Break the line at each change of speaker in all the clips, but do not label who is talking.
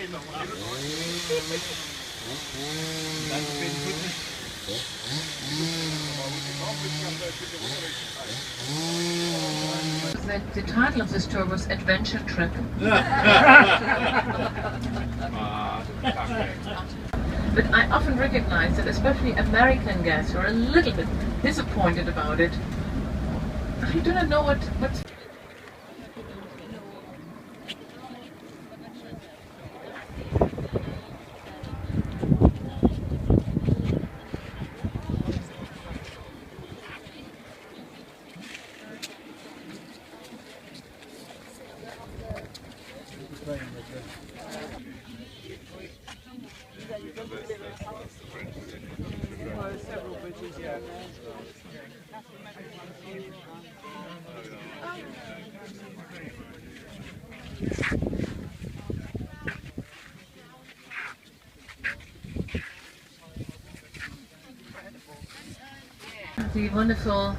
The title of this tour was Adventure Trip. But I often recognize that especially American guests are a little bit disappointed about it. I do not know what's... The wonderful,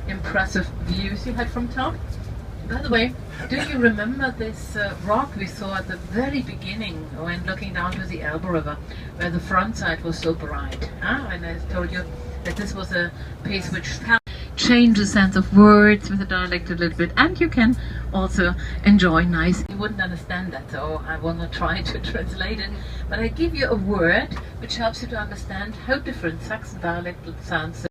impressive views you had from top. By the way, do you remember this rock we saw at the very beginning when looking down to the Elbe River, where the front side was so bright? And I told you that this was a piece which changed the sense of words with the dialect a little bit, and you can also enjoy nice. You wouldn't understand that, so I will not try to translate it, but I give you a word which helps you to understand how different Saxon dialect sounds.